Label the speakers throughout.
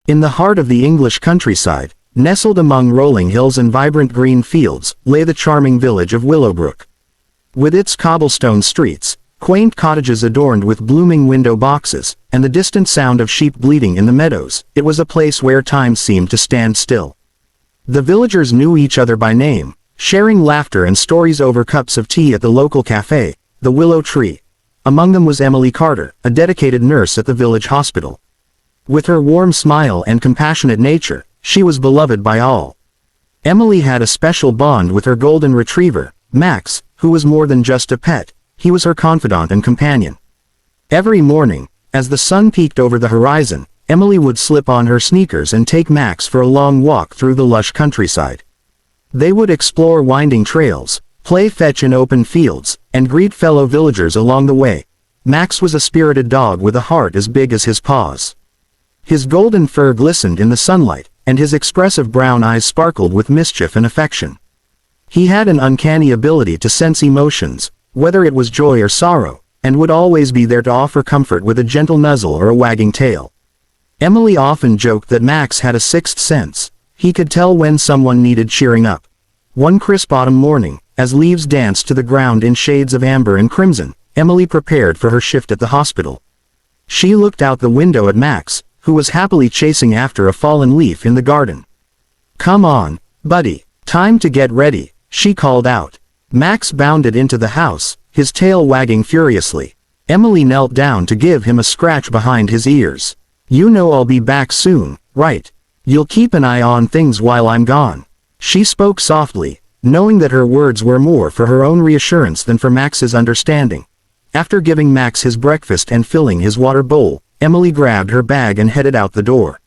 Speaker 1: In the heart of the English countryside, nestled among rolling hills and vibrant green fields, lay the charming village of Willowbrook. With its cobblestone streets, quaint cottages adorned with blooming window boxes, and the distant sound of sheep bleating in the meadows, it was a place where time seemed to stand still. The villagers knew each other by name, sharing laughter and stories over cups of tea at the local cafe, the Willow Tree. Among them was Emily Carter, a dedicated nurse at the village hospital. With her warm smile and compassionate nature, she was beloved by all. Emily had a special bond with her golden retriever, Max, who was more than just a pet. He was her confidant and companion. Every morning, as the sun peeked over the horizon, Emily would slip on her sneakers and take Max for a long walk through the lush countryside. They would explore winding trails, play fetch in open fields, and greet fellow villagers along the way. Max was a spirited dog with a heart as big as his paws. His golden fur glistened in the sunlight, and his expressive brown eyes sparkled with mischief and affection. He had an uncanny ability to sense emotions, whether it was joy or sorrow, and would always be there to offer comfort with a gentle nuzzle or a wagging tail. Emily often joked that Max had a sixth sense. He could tell when someone needed cheering up. One crisp autumn morning, as leaves danced to the ground in shades of amber and crimson, Emily prepared for her shift at the hospital. She looked out the window at Max, who was happily chasing after a fallen leaf in the garden. "Come on, buddy, time to get ready," she called out. Max bounded into the house, his tail wagging furiously. Emily knelt down to give him a scratch behind his ears. "You know I'll be back soon, right? You'll keep an eye on things while I'm gone." She spoke softly, knowing that her words were more for her own reassurance than for Max's understanding. After giving Max his breakfast and filling his water bowl, Emily grabbed her bag and headed out the door.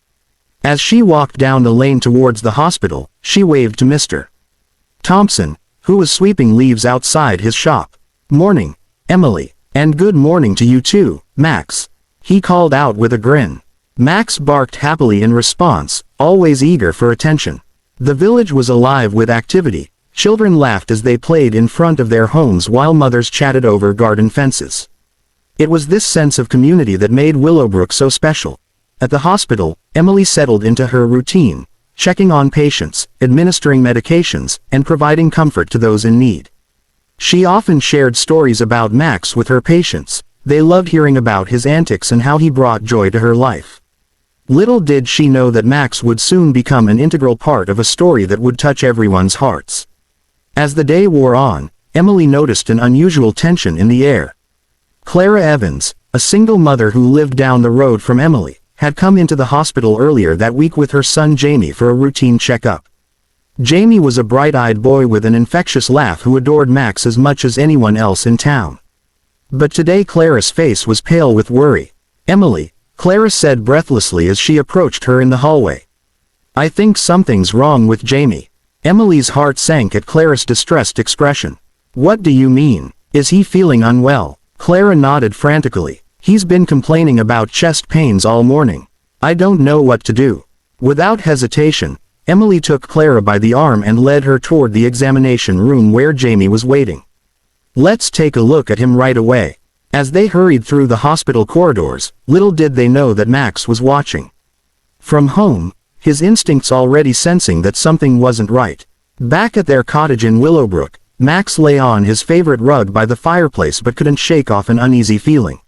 Speaker 1: As she walked down the lane towards the hospital, she waved to Mr. Thompson, who was sweeping leaves outside his shop. "Morning, Emily, and good morning to you too, Max," he called out with a grin. Max barked happily in response, always eager for attention. The village was alive with activity. Children laughed as they played in front of their homes while mothers chatted over garden fences. It was this sense of community that made Willowbrook so special. At the hospital, Emily settled into her routine, checking on patients, administering medications, and providing comfort to those in need. She often shared stories about Max with her patients. They loved hearing about his antics and how he brought joy to her life. Little did she know that Max would soon become an integral part of a story that would touch everyone's hearts. As the day wore on, Emily noticed an unusual tension in the air. Clara Evans, a single mother who lived down the road from Emily, had come into the hospital earlier that week with her son Jamie for a routine checkup. Jamie was a bright-eyed boy with an infectious laugh who adored Max as much as anyone else in town. But today Clara's face was pale with worry. "Emily," Clara said breathlessly as she approached her in the hallway. "I think something's wrong with Jamie." Emily's heart sank at Clara's distressed expression. "What do you mean? Is he feeling unwell?" Clara nodded frantically. "He's been complaining about chest pains all morning. I don't know what to do." Without hesitation, Emily took Clara by the arm and led her toward the examination room where Jamie was waiting. "Let's take a look at him right away." As they hurried through the hospital corridors, little did they know that Max was watching. From home, his instincts already sensing that something wasn't right. Back at their cottage in Willowbrook, Max lay on his favorite rug by the fireplace but couldn't shake off an uneasy feeling.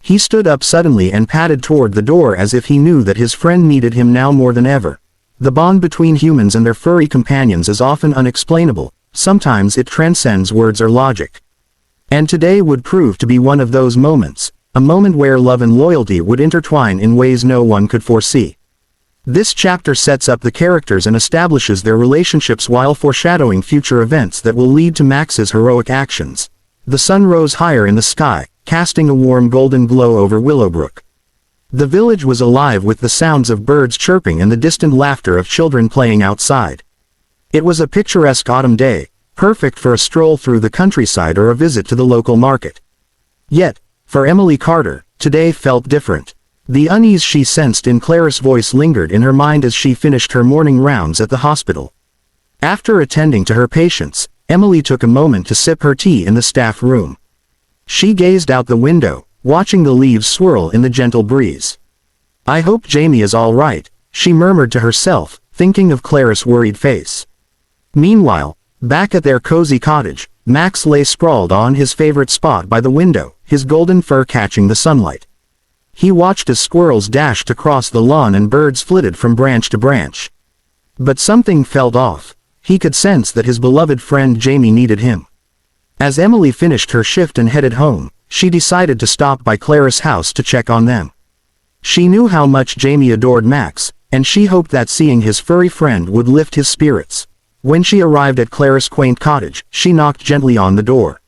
Speaker 1: He stood up suddenly and padded toward the door as if he knew that his friend needed him now more than ever. The bond between humans and their furry companions is often unexplainable. Sometimes it transcends words or logic. And today would prove to be one of those moments, a moment where love and loyalty would intertwine in ways no one could foresee. This chapter sets up the characters and establishes their relationships while foreshadowing future events that will lead to Max's heroic actions. The sun rose higher in the sky, casting a warm golden glow over Willowbrook. The village was alive with the sounds of birds chirping and the distant laughter of children playing outside. It was a picturesque autumn day, perfect for a stroll through the countryside or a visit to the local market. Yet, for Emily Carter, today felt different. The unease she sensed in Clara's voice lingered in her mind as she finished her morning rounds at the hospital. After attending to her patients, Emily took a moment to sip her tea in the staff room. She gazed out the window, watching the leaves swirl in the gentle breeze. "I hope Jamie is all right," she murmured to herself, thinking of Clara's worried face. Meanwhile, back at their cozy cottage, Max lay sprawled on his favorite spot by the window, his golden fur catching the sunlight. He watched as squirrels dashed across the lawn and birds flitted from branch to branch. But something felt off. He could sense that his beloved friend Jamie needed him. As Emily finished her shift and headed home, she decided to stop by Clara's house to check on them. She knew how much Jamie adored Max, and she hoped that seeing his furry friend would lift his spirits. When she arrived at Clara's quaint cottage, she knocked gently on the door.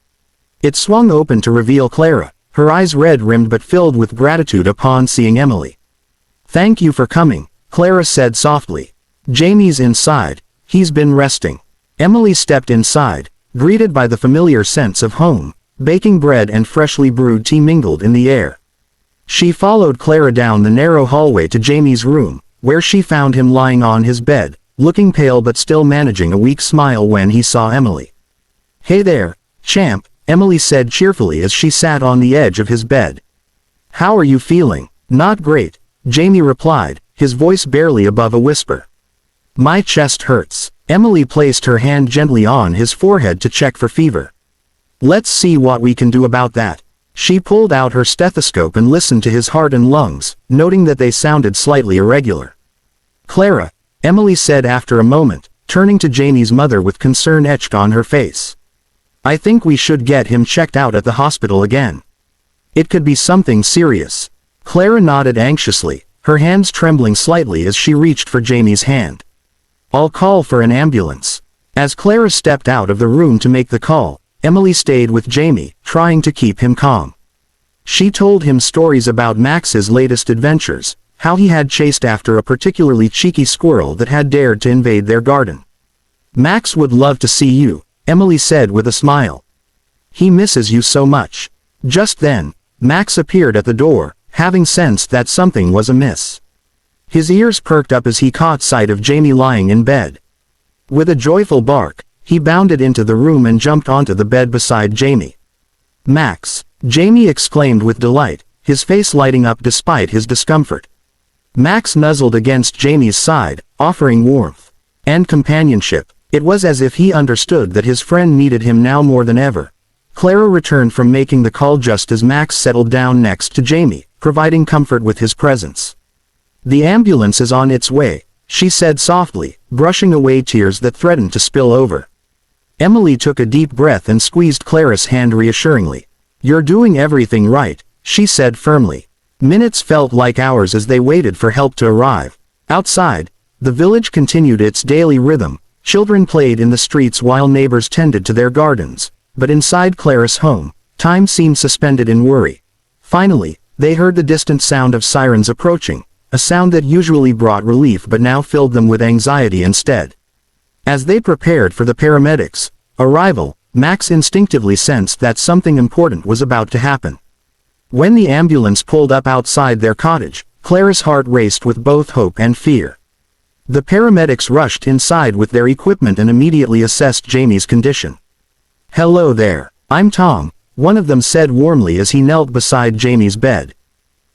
Speaker 1: It swung open to reveal Clara, her eyes red-rimmed but filled with gratitude upon seeing Emily. "Thank you for coming," Clara said softly. "Jamie's inside. He's been resting." Emily stepped inside, greeted by the familiar sense of home. Baking bread and freshly brewed tea mingled in the air. She followed Clara down the narrow hallway to Jamie's room, where she found him lying on his bed, looking pale but still managing a weak smile when he saw Emily. "Hey there, champ," Emily said cheerfully as she sat on the edge of his bed. "How are you feeling?" "Not great," Jamie replied, his voice barely above a whisper. "My chest hurts." Emily placed her hand gently on his forehead to check for fever. "Let's see what we can do about that." She pulled out her stethoscope and listened to his heart and lungs, noting that they sounded slightly irregular. "Clara," Emily said after a moment, turning to Jamie's mother with concern etched on her face. "I think we should get him checked out at the hospital again. It could be something serious." Clara nodded anxiously, her hands trembling slightly as she reached for Jamie's hand. "I'll call for an ambulance." As Clara stepped out of the room to make the call, Emily stayed with Jamie, trying to keep him calm. She told him stories about Max's latest adventures, how he had chased after a particularly cheeky squirrel that had dared to invade their garden. "Max would love to see you," Emily said with a smile. "He misses you so much." Just then, Max appeared at the door, having sensed that something was amiss. His ears perked up as he caught sight of Jamie lying in bed. With a joyful bark, he bounded into the room and jumped onto the bed beside Jamie. "Max!" Jamie exclaimed with delight, his face lighting up despite his discomfort. Max nuzzled against Jamie's side, offering warmth and companionship. It was as if he understood that his friend needed him now more than ever. Clara returned from making the call just as Max settled down next to Jamie, providing comfort with his presence. "The ambulance is on its way," she said softly, brushing away tears that threatened to spill over. Emily took a deep breath and squeezed Clara's hand reassuringly. "You're doing everything right," she said firmly. Minutes felt like hours as they waited for help to arrive. Outside, the village continued its daily rhythm. Children played in the streets while neighbors tended to their gardens. But inside Clara's home, time seemed suspended in worry. Finally, they heard the distant sound of sirens approaching, a sound that usually brought relief but now filled them with anxiety instead. As they prepared for the paramedics' arrival, Max instinctively sensed that something important was about to happen. When the ambulance pulled up outside their cottage, Clara's heart raced with both hope and fear. The paramedics rushed inside with their equipment and immediately assessed Jamie's condition. "Hello there, I'm Tom," one of them said warmly as he knelt beside Jamie's bed.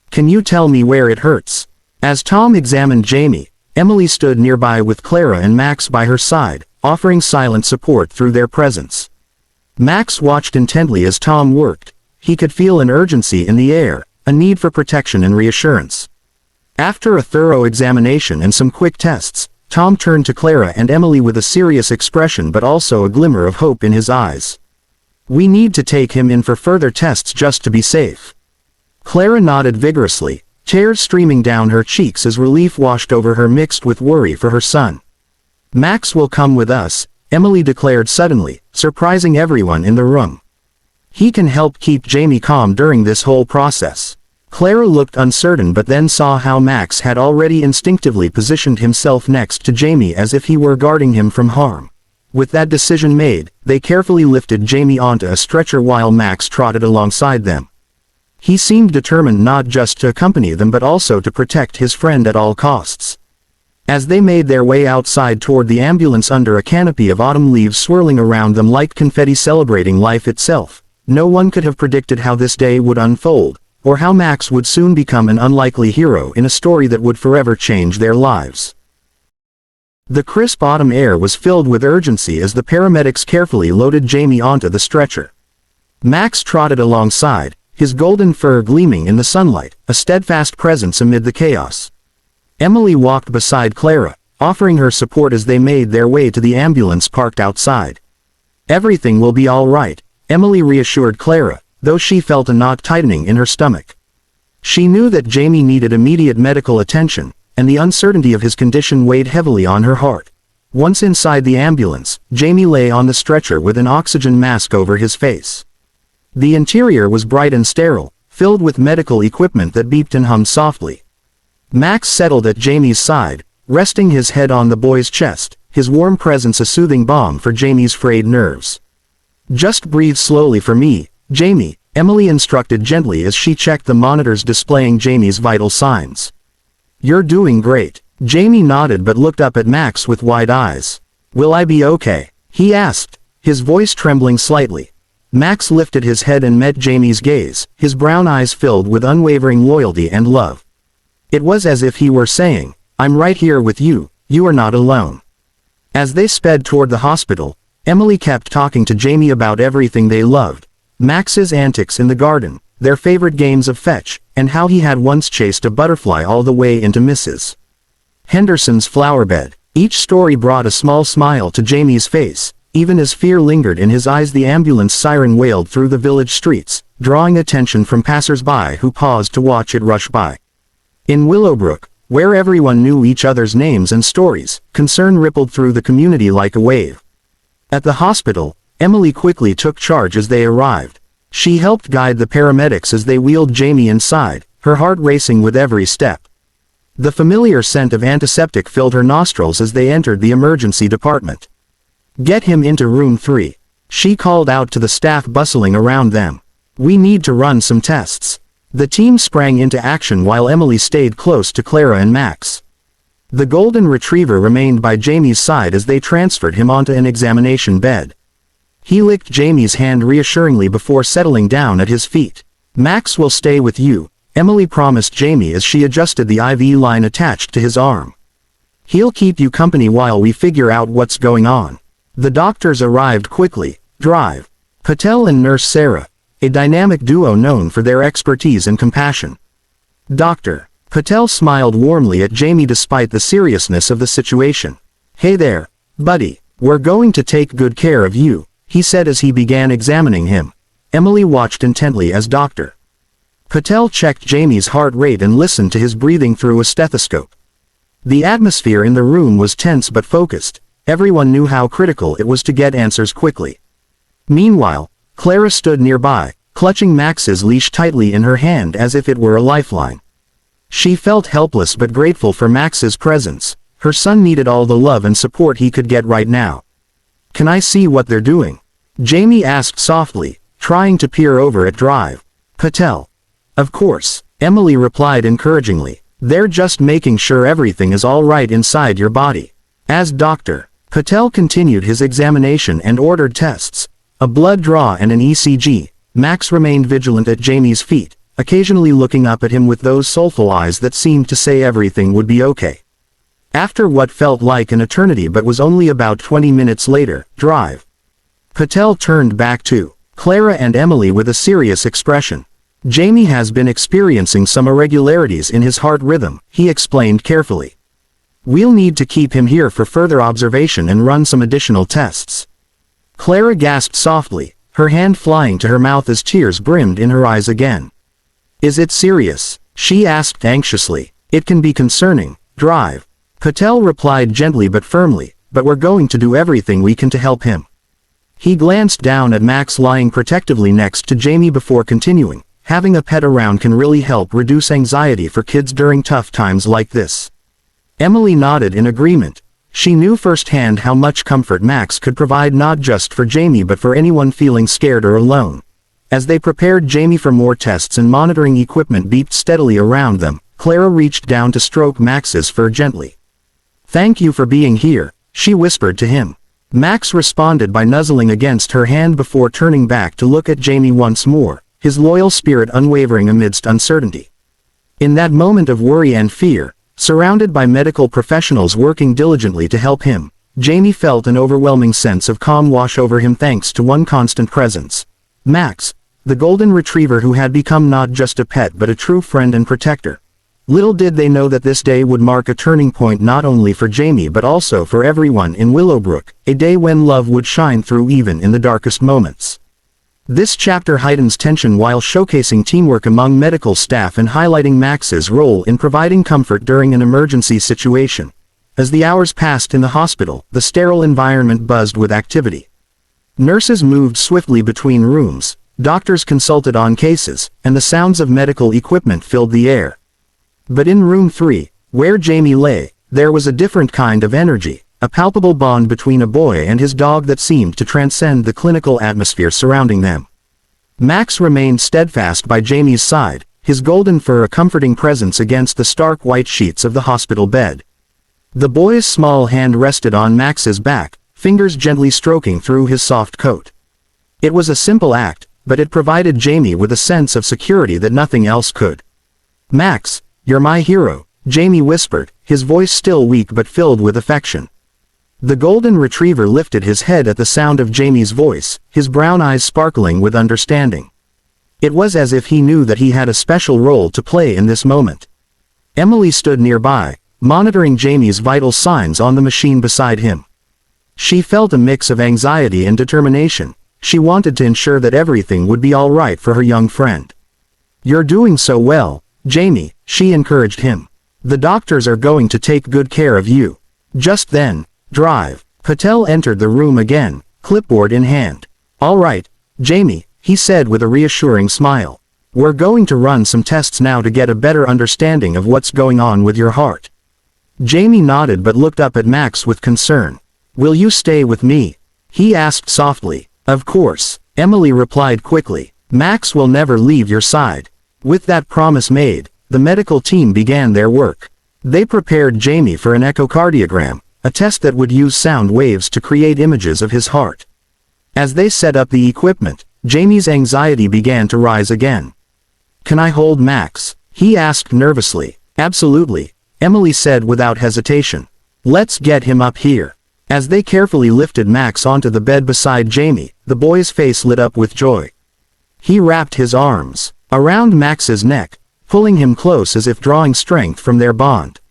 Speaker 1: "Can you tell me where it hurts?" As Tom examined Jamie, Emily stood nearby with Clara and Max by her side, offering silent support through their presence. Max watched intently as Tom worked. He could feel an urgency in the air, a need for protection and reassurance. After a thorough examination and some quick tests, Tom turned to Clara and Emily with a serious expression but also a glimmer of hope in his eyes. "We need to take him in for further tests just to be safe." Clara nodded vigorously, tears streaming down her cheeks as relief washed over her mixed with worry for her son. "Max will come with us," Emily declared suddenly, surprising everyone in the room. "He can help keep Jamie calm during this whole process." Clara looked uncertain but then saw how Max had already instinctively positioned himself next to Jamie as if he were guarding him from harm. With that decision made, they carefully lifted Jamie onto a stretcher while Max trotted alongside them. He seemed determined not just to accompany them but also to protect his friend at all costs. As they made their way outside toward the ambulance under a canopy of autumn leaves swirling around them like confetti celebrating life itself, no one could have predicted how this day would unfold. or how Max would soon become an unlikely hero in a story that would forever change their lives. The crisp autumn air was filled with urgency as the paramedics carefully loaded Jamie onto the stretcher. Max trotted alongside, his golden fur gleaming in the sunlight, a steadfast presence amid the chaos. Emily walked beside Clara, offering her support as they made their way to the ambulance parked outside. "Everything will be all right," Emily reassured Clara, though she felt a knot tightening in her stomach. She knew that Jamie needed immediate medical attention, and the uncertainty of his condition weighed heavily on her heart. Once inside the ambulance, Jamie lay on the stretcher with an oxygen mask over his face. The interior was bright and sterile, filled with medical equipment that beeped and hummed softly. Max settled at Jamie's side, resting his head on the boy's chest, his warm presence a soothing balm for Jamie's frayed nerves. "Just breathe slowly for me, Jamie," Emily instructed gently as she checked the monitors displaying Jamie's vital signs. "You're doing great." Jamie nodded but looked up at Max with wide eyes. "Will I be okay?" he asked, his voice trembling slightly. Max lifted his head and met Jamie's gaze, his brown eyes filled with unwavering loyalty and love. It was as if he were saying, "I'm right here with you, you are not alone." As they sped toward the hospital, Emily kept talking to Jamie about everything they loved. Max's antics in the garden, their favorite games of fetch, and how he had once chased a butterfly all the way into Mrs. Henderson's flowerbed. Each story brought a small smile to Jamie's face, even as fear lingered in his eyes. The ambulance siren wailed through the village streets, drawing attention from passers-by who paused to watch it rush by. In Willowbrook, where everyone knew each other's names and stories, concern rippled through the community like a wave. At the hospital, Emily quickly took charge as they arrived. She helped guide the paramedics as they wheeled Jamie inside, her heart racing with every step. The familiar scent of antiseptic filled her nostrils as they entered the emergency department. "Get him into room 3. She called out to the staff bustling around them. "We need to run some tests." The team sprang into action while Emily stayed close to Clara and Max. The golden retriever remained by Jamie's side as they transferred him onto an examination bed. He licked Jamie's hand reassuringly before settling down at his feet. "Max will stay with you," Emily promised Jamie as she adjusted the IV line attached to his arm. "He'll keep you company while we figure out what's going on." The doctors arrived quickly. Drive. Patel and Nurse Sarah, a dynamic duo known for their expertise and compassion. "Doctor." Patel smiled warmly at Jamie despite the seriousness of the situation. "Hey there, buddy, we're going to take good care of you," he said as he began examining him. Emily watched intently as Dr. Patel checked Jamie's heart rate and listened to his breathing through a stethoscope. The atmosphere in the room was tense but focused. Everyone knew how critical it was to get answers quickly. Meanwhile, Clara stood nearby, clutching Max's leash tightly in her hand as if it were a lifeline. She felt helpless but grateful for Max's presence. Her son needed all the love and support he could get right now. "Can I see what they're doing?" Jamie asked softly, trying to peer over at Drive. Patel. "Of course," Emily replied encouragingly. "They're just making sure everything is all right inside your body." As Dr. Patel continued his examination and ordered tests, a blood draw and an ECG, Max remained vigilant at Jamie's feet, occasionally looking up at him with those soulful eyes that seemed to say everything would be okay. After what felt like an eternity but was only about 20 minutes later, Drive. Patel turned back to Clara and Emily with a serious expression. "Jamie has been experiencing some irregularities in his heart rhythm," he explained carefully. "We'll need to keep him here for further observation and run some additional tests." Clara gasped softly, her hand flying to her mouth as tears brimmed in her eyes again. "Is it serious?" she asked anxiously. "It can be concerning, Drive." Patel replied gently but firmly, "But we're going to do everything we can to help him." He glanced down at Max lying protectively next to Jamie before continuing. "Having a pet around can really help reduce anxiety for kids during tough times like this." Emily nodded in agreement. She knew firsthand how much comfort Max could provide not just for Jamie but for anyone feeling scared or alone. As they prepared Jamie for more tests and monitoring equipment beeped steadily around them, Clara reached down to stroke Max's fur gently. "Thank you for being here," she whispered to him. Max responded by nuzzling against her hand before turning back to look at Jamie once more, his loyal spirit unwavering amidst uncertainty. In that moment of worry and fear, surrounded by medical professionals working diligently to help him, Jamie felt an overwhelming sense of calm wash over him thanks to one constant presence. Max, the golden retriever who had become not just a pet but a true friend and protector. Little did they know that this day would mark a turning point not only for Jamie but also for everyone in Willowbrook, a day when love would shine through even in the darkest moments. This chapter heightens tension while showcasing teamwork among medical staff and highlighting Max's role in providing comfort during an emergency situation. As the hours passed in the hospital, the sterile environment buzzed with activity. Nurses moved swiftly between rooms, doctors consulted on cases, and the sounds of medical equipment filled the air. But in room 3, where Jamie lay, there was a different kind of energy, a palpable bond between a boy and his dog that seemed to transcend the clinical atmosphere surrounding them. Max remained steadfast by Jamie's side, his golden fur a comforting presence against the stark white sheets of the hospital bed. The boy's small hand rested on Max's back, fingers gently stroking through his soft coat. It was a simple act, but it provided Jamie with a sense of security that nothing else could. "Max, you're my hero," Jamie whispered, his voice still weak but filled with affection. The golden retriever lifted his head at the sound of Jamie's voice, his brown eyes sparkling with understanding. It was as if he knew that he had a special role to play in this moment. Emily stood nearby, monitoring Jamie's vital signs on the machine beside him. She felt a mix of anxiety and determination. She wanted to ensure that everything would be all right for her young friend. "You're doing so well, Jamie," she encouraged him. "The doctors are going to take good care of you." Just then, Drive. Patel entered the room again, clipboard in hand. "All right, Jamie," he said with a reassuring smile. "We're going to run some tests now to get a better understanding of what's going on with your heart." Jamie nodded but looked up at Max with concern. "Will you stay with me?" he asked softly. "Of course," Emily replied quickly. "Max will never leave your side." With that promise made, the medical team began their work. They prepared Jamie for an echocardiogram, a test that would use sound waves to create images of his heart. As they set up the equipment, Jamie's anxiety began to rise again. "Can I hold Max?" he asked nervously. "Absolutely," Emily said without hesitation. "Let's get him up here." As they carefully lifted Max onto the bed beside Jamie, the boy's face lit up with joy. He wrapped his arms around Max's neck, pulling him close as if drawing strength from their bond.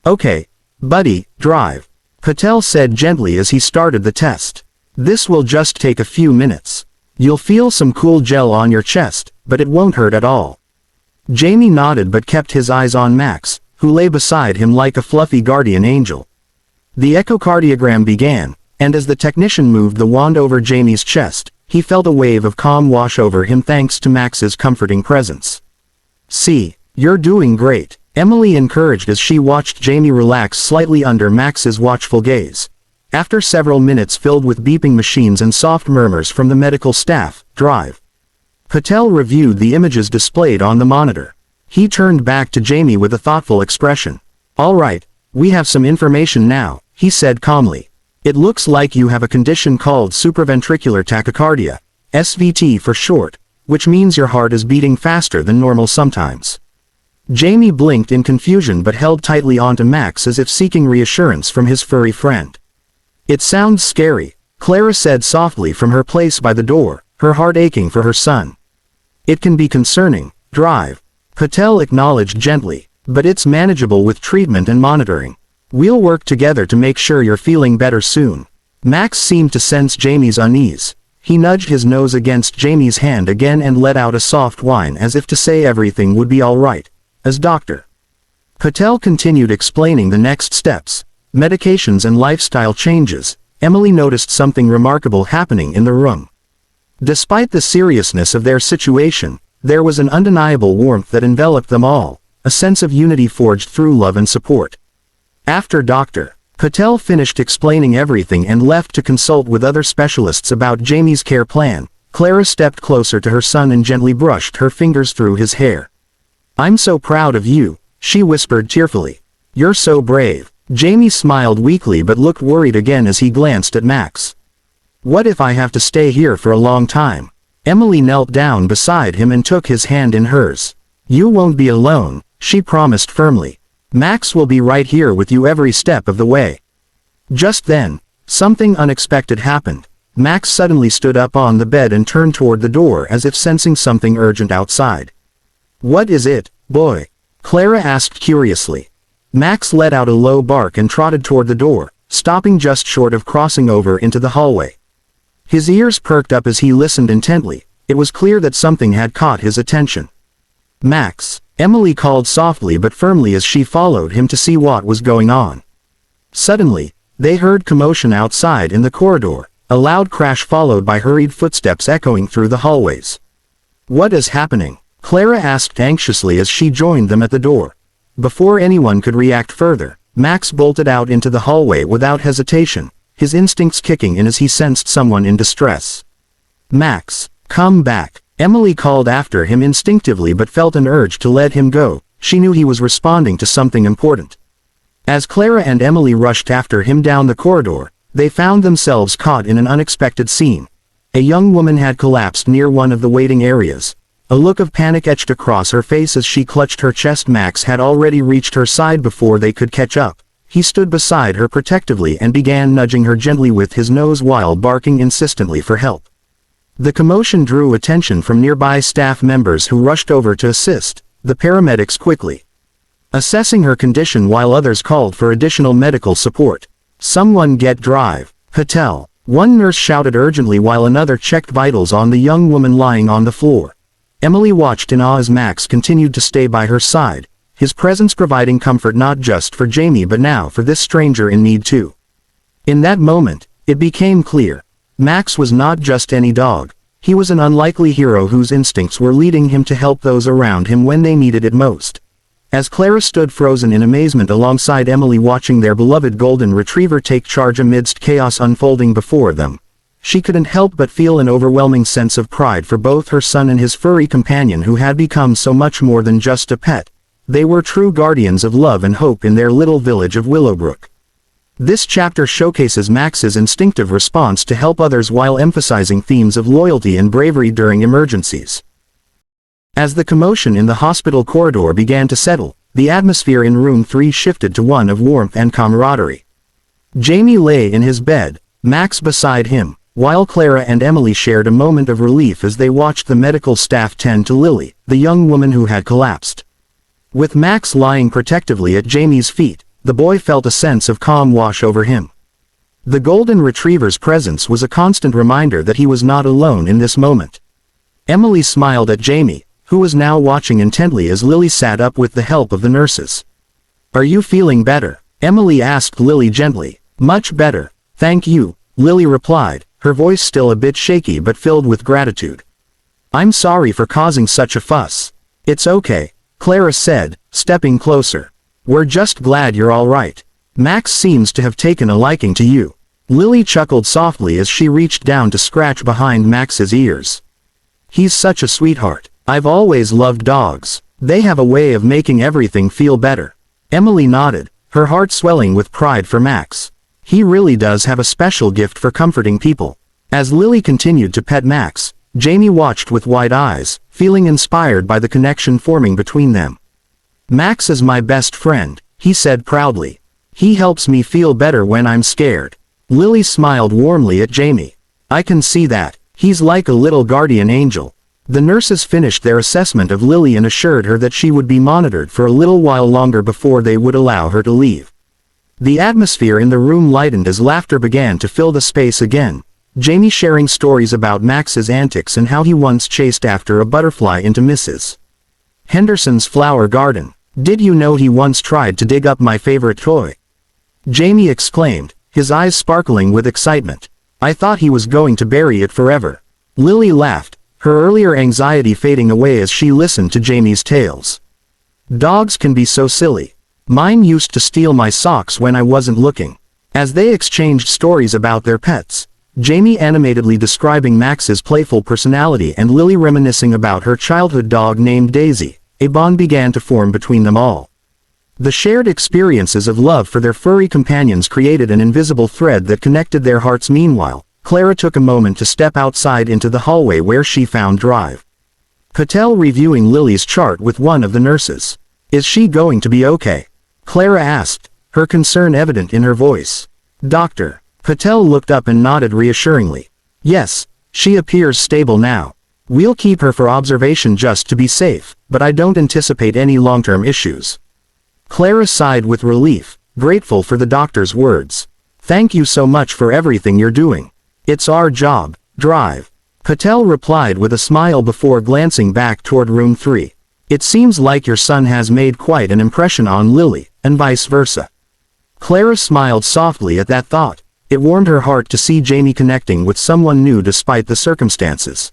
Speaker 1: "Okay, buddy, drive," Patel said gently as he started the test. "This will just take a few minutes. You'll feel some cool gel on your chest, but it won't hurt at all." Jamie nodded but kept his eyes on Max, who lay beside him like a fluffy guardian angel. The echocardiogram began, and as the technician moved the wand over Jamie's chest, he felt a wave of calm wash over him thanks to Max's comforting presence. "See, you're doing great," Emily encouraged as she watched Jamie relax slightly under Max's watchful gaze. After several minutes filled with beeping machines and soft murmurs from the medical staff, Drive. Patel reviewed the images displayed on the monitor. He turned back to Jamie with a thoughtful expression. "All right, we have some information now," he said calmly. "It looks like you have a condition called supraventricular tachycardia, SVT for short, which means your heart is beating faster than normal sometimes." Jamie blinked in confusion but held tightly onto Max as if seeking reassurance from his furry friend. "It sounds scary," Clara said softly from her place by the door, her heart aching for her son. "It can be concerning, Drive," Patel acknowledged gently, "but it's manageable with treatment and monitoring. We'll work together to make sure you're feeling better soon." Max seemed to sense Jamie's unease. He nudged his nose against Jamie's hand again and let out a soft whine as if to say everything would be all right. As Dr. Patel continued explaining the next steps, medications and lifestyle changes, Emily noticed something remarkable happening in the room. Despite the seriousness of their situation, there was an undeniable warmth that enveloped them all, a sense of unity forged through love and support. After Dr. Patel finished explaining everything and left to consult with other specialists about Jamie's care plan, Clara stepped closer to her son and gently brushed her fingers through his hair. "I'm so proud of you," she whispered tearfully. "You're so brave." Jamie smiled weakly but looked worried again as he glanced at Max. "What if I have to stay here for a long time?" Emily knelt down beside him and took his hand in hers. "You won't be alone," she promised firmly. "Max will be right here with you every step of the way." Just then, something unexpected happened. Max suddenly stood up on the bed and turned toward the door as if sensing something urgent outside. "What is it, boy?" Clara asked curiously. Max let out a low bark and trotted toward the door, stopping just short of crossing over into the hallway. His ears perked up as he listened intently. It was clear that something had caught his attention. "Max," Emily called softly but firmly as she followed him to see what was going on. Suddenly, they heard commotion outside in the corridor, a loud crash followed by hurried footsteps echoing through the hallways. "What is happening?" Clara asked anxiously as she joined them at the door. Before anyone could react further, Max bolted out into the hallway without hesitation, his instincts kicking in as he sensed someone in distress. "Max, come back," Emily called after him instinctively but felt an urge to let him go. She knew he was responding to something important. As Clara and Emily rushed after him down the corridor, they found themselves caught in an unexpected scene. A young woman had collapsed near one of the waiting areas. A look of panic etched across her face as she clutched her chest. Max had already reached her side before they could catch up. He stood beside her protectively and began nudging her gently with his nose while barking insistently for help. The commotion drew attention from nearby staff members who rushed over to assist, the paramedics quickly assessing her condition while others called for additional medical support. "Someone get Drive Patel," one nurse shouted urgently while another checked vitals on the young woman lying on the floor. Emily watched in awe as Max continued to stay by her side, his presence providing comfort not just for Jamie but now for this stranger in need too. In that moment, it became clear. Max was not just any dog. He was an unlikely hero whose instincts were leading him to help those around him when they needed it most. As Clara stood frozen in amazement alongside Emily watching their beloved golden retriever take charge amidst chaos unfolding before them, she couldn't help but feel an overwhelming sense of pride for both her son and his furry companion who had become so much more than just a pet. They were true guardians of love and hope in their little village of Willowbrook. This chapter showcases Max's instinctive response to help others while emphasizing themes of loyalty and bravery during emergencies. As the commotion in the hospital corridor began to settle, the atmosphere in room 3 shifted to one of warmth and camaraderie. Jamie lay in his bed, Max beside him, while Clara and Emily shared a moment of relief as they watched the medical staff tend to Lily, the young woman who had collapsed. With Max lying protectively at Jamie's feet, the boy felt a sense of calm wash over him. The golden retriever's presence was a constant reminder that he was not alone in this moment. Emily smiled at Jamie, who was now watching intently as Lily sat up with the help of the nurses. "Are you feeling better?" Emily asked Lily gently. "Much better, thank you," Lily replied, her voice still a bit shaky but filled with gratitude. "I'm sorry for causing such a fuss." "It's okay," Clara said, stepping closer. "We're just glad you're all right. Max seems to have taken a liking to you." Lily chuckled softly as she reached down to scratch behind Max's ears. "He's such a sweetheart. I've always loved dogs. They have a way of making everything feel better." Emily nodded, her heart swelling with pride for Max. He really does have a special gift for comforting people. As Lily continued to pet Max, Jamie watched with wide eyes, feeling inspired by the connection forming between them. "Max is my best friend," he said proudly. "He helps me feel better when I'm scared." Lily smiled warmly at Jamie. "I can see that. He's like a little guardian angel." The nurses finished their assessment of Lily and assured her that she would be monitored for a little while longer before they would allow her to leave. The atmosphere in the room lightened as laughter began to fill the space again, Jamie sharing stories about Max's antics and how he once chased after a butterfly into Mrs. Henderson's flower garden. "Did you know he once tried to dig up my favorite toy?" Jamie exclaimed, his eyes sparkling with excitement. "I thought he was going to bury it forever." Lily laughed, her earlier anxiety fading away as she listened to Jamie's tales. "Dogs can be so silly. Mine used to steal my socks when I wasn't looking." As they exchanged stories about their pets, Jamie animatedly describing Max's playful personality and Lily reminiscing about her childhood dog named Daisy, a bond began to form between them all. The shared experiences of love for their furry companions created an invisible thread that connected their hearts. Meanwhile, Clara took a moment to step outside into the hallway where she found Drive Patel reviewing Lily's chart with one of the nurses. "Is she going to be okay?" Clara asked, her concern evident in her voice. Dr. Patel looked up and nodded reassuringly. "Yes, she appears stable now. We'll keep her for observation just to be safe, but I don't anticipate any long-term issues." Clara sighed with relief, grateful for the doctor's words. "Thank you so much for everything you're doing. It's our job, Drive." Patel replied with a smile before glancing back toward room 3. "It seems like your son has made quite an impression on Lily, and vice versa." Clara smiled softly at that thought. It warmed her heart to see Jamie connecting with someone new despite the circumstances.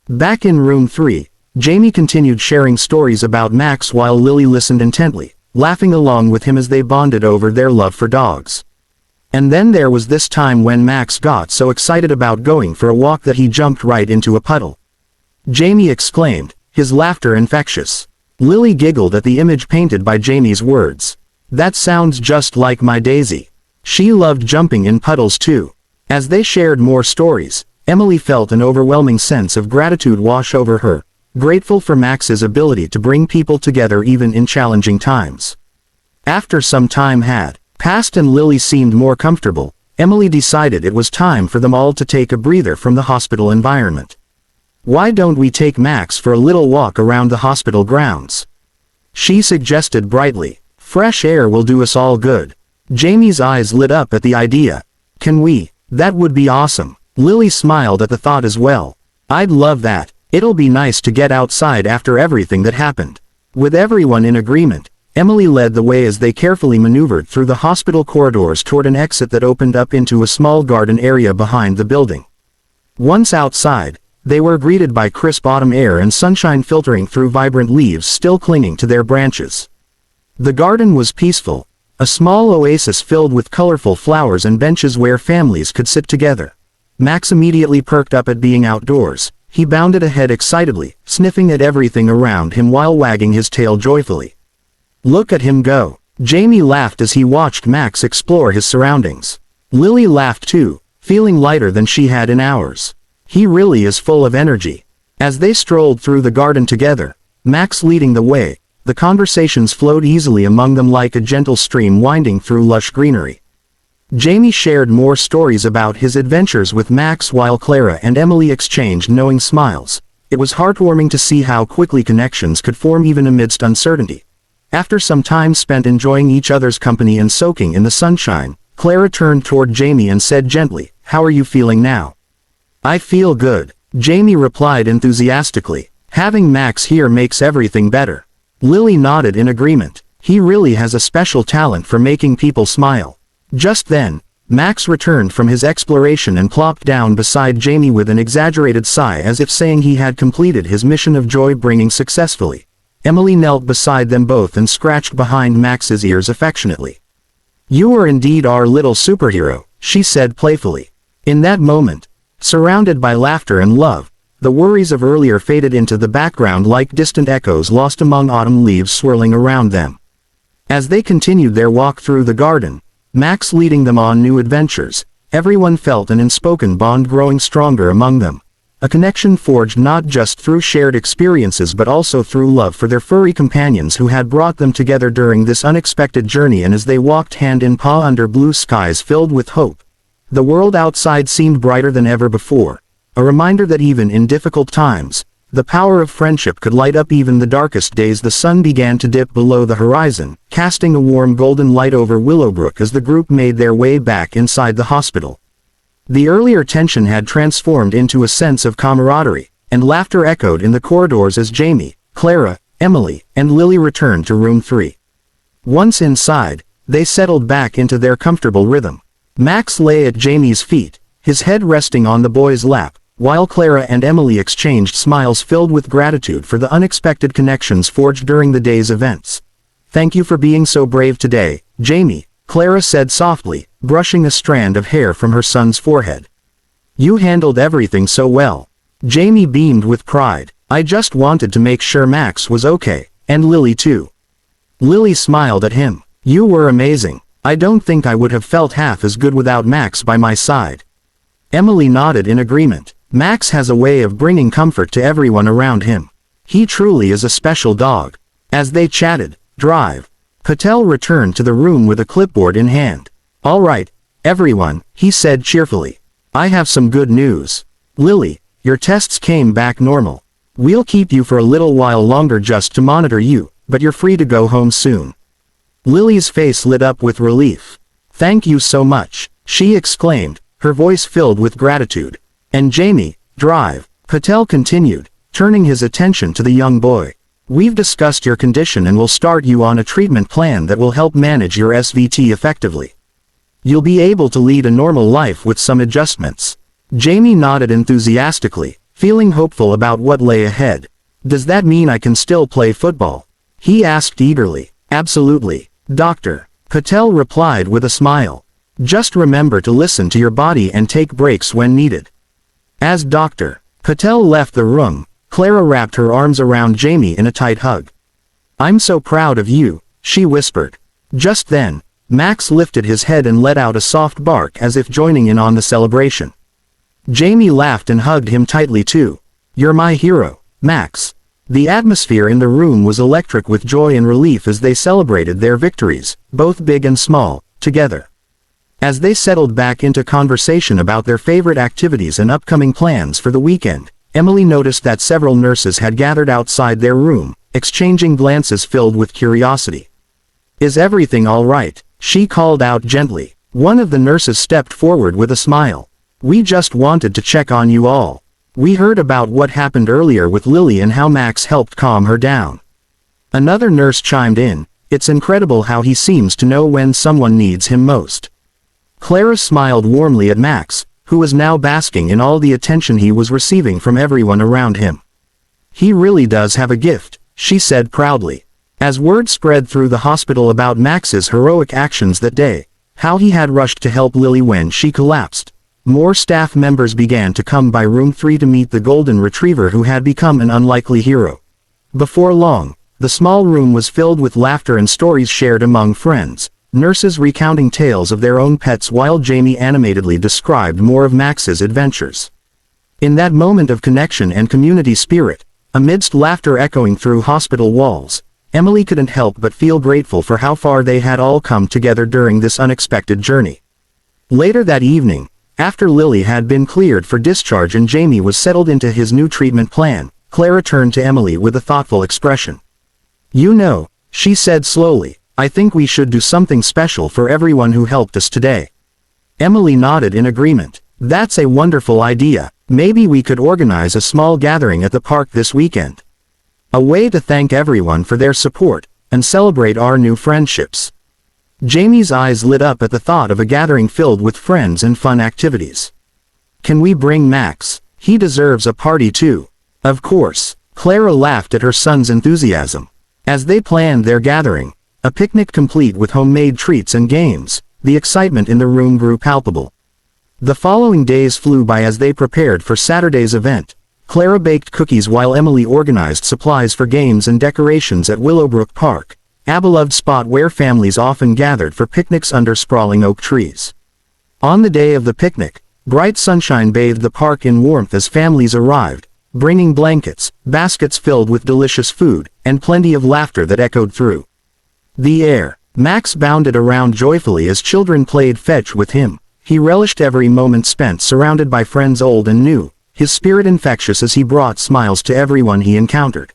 Speaker 1: Back in room 3, Jamie continued sharing stories about Max while Lily listened intently, laughing along with him as they bonded over their love for dogs. And then there was this time when Max got so excited about going for a walk that he jumped right into a puddle. Jamie exclaimed, his laughter infectious. Lily giggled at the image painted by Jamie's words. "That sounds just like my Daisy." She loved jumping in puddles too. As they shared more stories, Emily felt an overwhelming sense of gratitude wash over her, grateful for Max's ability to bring people together even in challenging times. After some time had passed and Lily seemed more comfortable, Emily decided it was time for them all to take a breather from the hospital environment. "Why don't we take Max for a little walk around the hospital grounds?" she suggested brightly. "Fresh air will do us all good." Jamie's eyes lit up at the idea. "Can we? That would be awesome." Lily smiled at the thought as well. "I'd love that. It'll be nice to get outside after everything that happened." With everyone in agreement, Emily led the way as they carefully maneuvered through the hospital corridors toward an exit that opened up into a small garden area behind the building. Once outside, they were greeted by crisp autumn air and sunshine filtering through vibrant leaves still clinging to their branches. The garden was peaceful, a small oasis filled with colorful flowers and benches where families could sit together. Max immediately perked up at being outdoors. He bounded ahead excitedly, sniffing at everything around him while wagging his tail joyfully. "Look at him go." Jamie laughed as he watched Max explore his surroundings. Lily laughed too, feeling lighter than she had in hours. He really is full of energy. As they strolled through the garden together, Max leading the way, the conversations flowed easily among them like a gentle stream winding through lush greenery. Jamie shared more stories about his adventures with Max while Clara and Emily exchanged knowing smiles. It was heartwarming to see how quickly connections could form even amidst uncertainty. After some time spent enjoying each other's company and soaking in the sunshine, Clara turned toward Jamie and said gently, "How are you feeling now?" "I feel good," Jamie replied enthusiastically. "Having Max here makes everything better." Lily nodded in agreement. He really has a special talent for making people smile. Just then, Max returned from his exploration and plopped down beside Jamie with an exaggerated sigh as if saying he had completed his mission of joy-bringing successfully. Emily knelt beside them both and scratched behind Max's ears affectionately. "You are indeed our little superhero," she said playfully. In that moment, surrounded by laughter and love, the worries of earlier faded into the background like distant echoes lost among autumn leaves swirling around them. As they continued their walk through the garden, Max leading them on new adventures, everyone felt an unspoken bond growing stronger among them. A connection forged not just through shared experiences but also through love for their furry companions who had brought them together during this unexpected journey. And as they walked hand in paw under blue skies filled with hope, the world outside seemed brighter than ever before, a reminder that even in difficult times, the power of friendship could light up even the darkest days. The sun began to dip below the horizon, casting a warm golden light over Willowbrook as the group made their way back inside the hospital. The earlier tension had transformed into a sense of camaraderie, and laughter echoed in the corridors as Jamie, Clara, Emily, and Lily returned to room 3. Once inside, they settled back into their comfortable rhythm. Max lay at Jamie's feet, his head resting on the boy's lap, while Clara and Emily exchanged smiles filled with gratitude for the unexpected connections forged during the day's events. "Thank you for being so brave today, Jamie," Clara said softly, brushing a strand of hair from her son's forehead. "You handled everything so well." Jamie beamed with pride. "I just wanted to make sure Max was okay, and Lily too." Lily smiled at him. "You were amazing. I don't think I would have felt half as good without Max by my side." Emily nodded in agreement. Max has a way of bringing comfort to everyone around him. He truly is a special dog. As they chatted, Patel returned to the room with a clipboard in hand. All right, everyone, he said cheerfully. I have some good news. Lily, your tests came back normal. We'll keep you for a little while longer just to monitor you, but you're free to go home soon. Lily's face lit up with relief. Thank you so much, she exclaimed, her voice filled with gratitude. And Jamie, Patel continued, turning his attention to the young boy. We've discussed your condition and will start you on a treatment plan that will help manage your SVT effectively. You'll be able to lead a normal life with some adjustments. Jamie nodded enthusiastically, feeling hopeful about what lay ahead. Does that mean I can still play football? He asked eagerly. Absolutely, Doctor, Patel replied with a smile. Just remember to listen to your body and take breaks when needed. As Dr. Patel left the room, Clara wrapped her arms around Jamie in a tight hug. I'm so proud of you, she whispered. Just then, Max lifted his head and let out a soft bark as if joining in on the celebration. Jamie laughed and hugged him tightly too. You're my hero, Max. The atmosphere in the room was electric with joy and relief as they celebrated their victories, both big and small, together. As they settled back into conversation about their favorite activities and upcoming plans for the weekend, Emily noticed that several nurses had gathered outside their room, exchanging glances filled with curiosity. Is everything all right? She called out gently. One of the nurses stepped forward with a smile. We just wanted to check on you all. We heard about what happened earlier with Lily and how Max helped calm her down. Another nurse chimed in. It's incredible how he seems to know when someone needs him most. Clara smiled warmly at Max, who was now basking in all the attention he was receiving from everyone around him. He really does have a gift, she said proudly. As word spread through the hospital about Max's heroic actions that day, how he had rushed to help Lily when she collapsed, more staff members began to come by room 3 to meet the golden retriever who had become an unlikely hero. Before long, the small room was filled with laughter and stories shared among friends, nurses recounting tales of their own pets while Jamie animatedly described more of Max's adventures. In that moment of connection and community spirit, amidst laughter echoing through hospital walls, Emily couldn't help but feel grateful for how far they had all come together during this unexpected journey. Later that evening, after Lily had been cleared for discharge and Jamie was settled into his new treatment plan, Clara turned to Emily with a thoughtful expression. You know, she said slowly, I think we should do something special for everyone who helped us today. Emily nodded in agreement. That's a wonderful idea. Maybe we could organize a small gathering at the park this weekend. A way to thank everyone for their support, and celebrate our new friendships. Jamie's eyes lit up at the thought of a gathering filled with friends and fun activities. Can we bring Max? He deserves a party too. Of course. Clara laughed at her son's enthusiasm. As they planned their gathering, a picnic complete with homemade treats and games, the excitement in the room grew palpable. The following days flew by as they prepared for Saturday's event. Clara baked cookies while Emily organized supplies for games and decorations at Willowbrook Park, a beloved spot where families often gathered for picnics under sprawling oak trees. On the day of the picnic, bright sunshine bathed the park in warmth as families arrived, bringing blankets, baskets filled with delicious food, and plenty of laughter that echoed through the air. Max bounded around joyfully as children played fetch with him. He relished every moment spent surrounded by friends old and new, his spirit infectious as he brought smiles to everyone he encountered.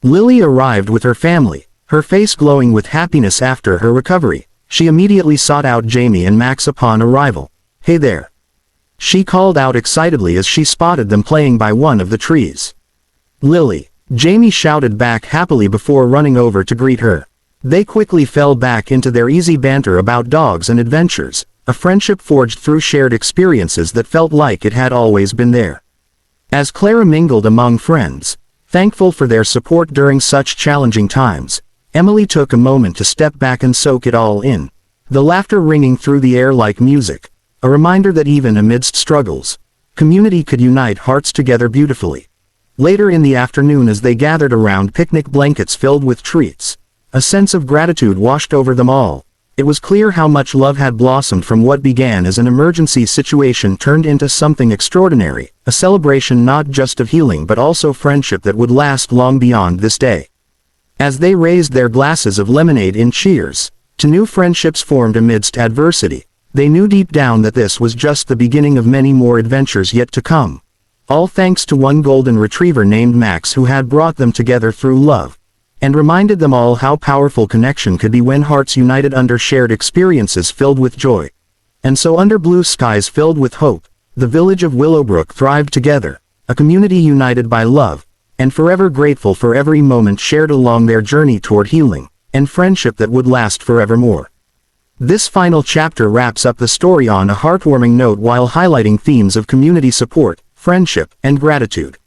Speaker 1: Lily arrived with her family, her face glowing with happiness after her recovery. She immediately sought out Jamie and Max upon arrival. Hey there, she called out excitedly as she spotted them playing by one of the trees. Lily, Jamie shouted back happily before running over to greet her. They quickly fell back into their easy banter about dogs and adventures, a friendship forged through shared experiences that felt like it had always been there. As Clara mingled among friends, thankful for their support during such challenging times, Emily took a moment to step back and soak it all in, the laughter ringing through the air like music, a reminder that even amidst struggles, community could unite hearts together beautifully. Later in the afternoon as they gathered around picnic blankets filled with treats, a sense of gratitude washed over them all. It was clear how much love had blossomed from what began as an emergency situation turned into something extraordinary, a celebration not just of healing but also friendship that would last long beyond this day. As they raised their glasses of lemonade in cheers to new friendships formed amidst adversity, they knew deep down that this was just the beginning of many more adventures yet to come. All thanks to one golden retriever named Max who had brought them together through love, and reminded them all how powerful connection could be when hearts united under shared experiences filled with joy. And so under blue skies filled with hope, the village of Willowbrook thrived together, a community united by love, and forever grateful for every moment shared along their journey toward healing and friendship that would last forevermore. This final chapter wraps up the story on a heartwarming note while highlighting themes of community support, friendship, and gratitude.